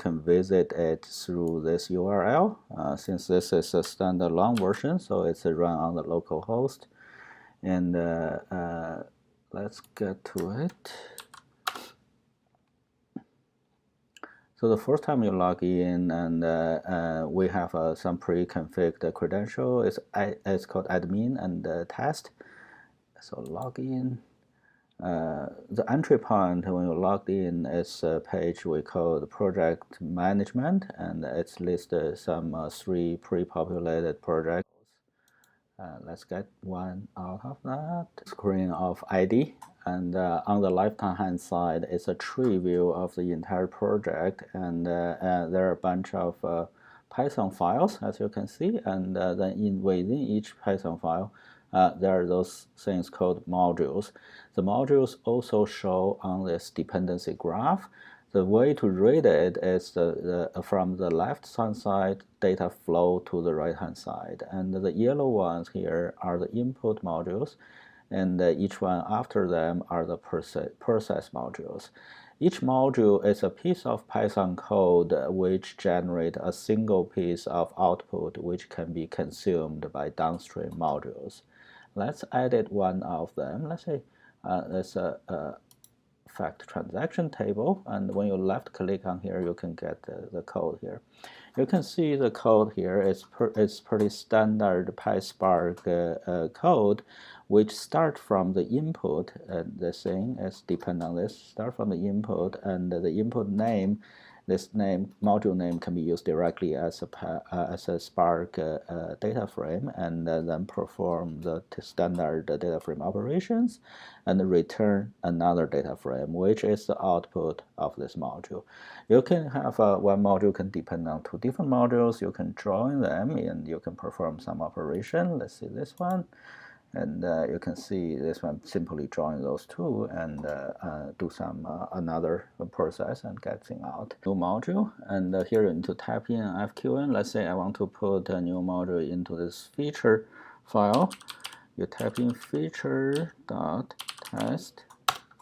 can visit it through this URL. Since this is a standalone version, so it's run on the local host. And let's get to it. So the first time you log in, and we have some pre-configured credential. It's called admin and test. So log in. The entry point when you logged in is a page we call the project management, and it's listed some 3 pre-populated projects. Let's get one out of that. Screen of EDDiE, and on the left-hand side is a tree view of the entire project, and there are a bunch of Python files, as you can see, and then within each Python file, there are those things called modules. The modules also show on this dependency graph. The way to read it is from the left-hand side, data flow to the right-hand side. And the yellow ones here are the input modules, and each one after them are the process modules. Each module is a piece of Python code which generates a single piece of output which can be consumed by downstream modules. Let's edit one of them. Let's say there's a fact transaction table, and when you left click on here, you can get the code here. You can see the code here is pretty standard PySpark code, which start from the input. The thing is depend on this. Start from the input, and the input name. This module name can be used directly as a Spark data frame, and then perform the standard data frame operations, and return another data frame, which is the output of this module. You can have one module can depend on 2 different modules. You can join them, and you can perform some operation. Let's see this one. And you can see this one simply join those 2 and do some another process and get thing out. New module, and here you need to type in FQN. Let's say I want to put a new module into this feature file. You type in feature.test,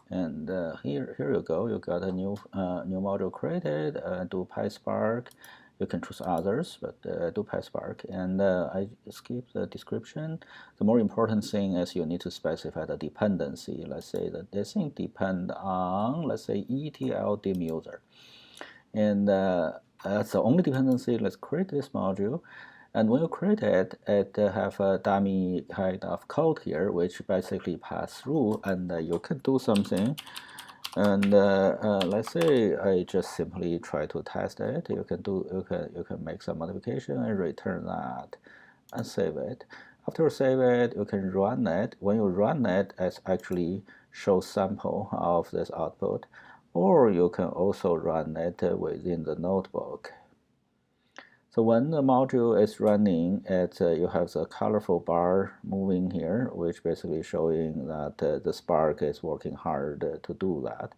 and here you go. You got a new module created. Do PySpark. You can choose others, but do PySpark. And I skip the description. The more important thing is you need to specify the dependency. Let's say that this thing depend on, let's say, ETL dim user. And that's the only dependency. Let's create this module. And when you create it, it have a dummy kind of code here, which basically pass through, and you can do something. And let's say I just simply try to test it. You can make some modification and return that and save it. After you save it, you can run it. When you run it, it actually shows sample of this output, or you can also run it within the notebook. So when the module is running, you have the colorful bar moving here, which basically showing that the Spark is working hard to do that.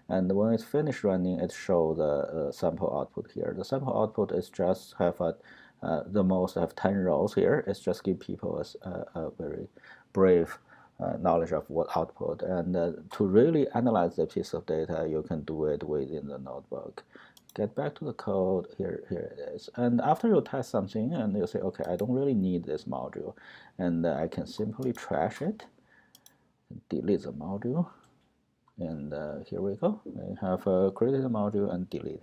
And when it's finished running, it shows the sample output here. The sample output is just have the most have 10 rows here. It's just give people a very brief knowledge of what output. And to really analyze the piece of data, you can do it within the notebook. Get back to the code, here it is. And after you test something, and you say, okay, I don't really need this module, and I can simply trash it, delete the module, and here we go. I have created a module and delete.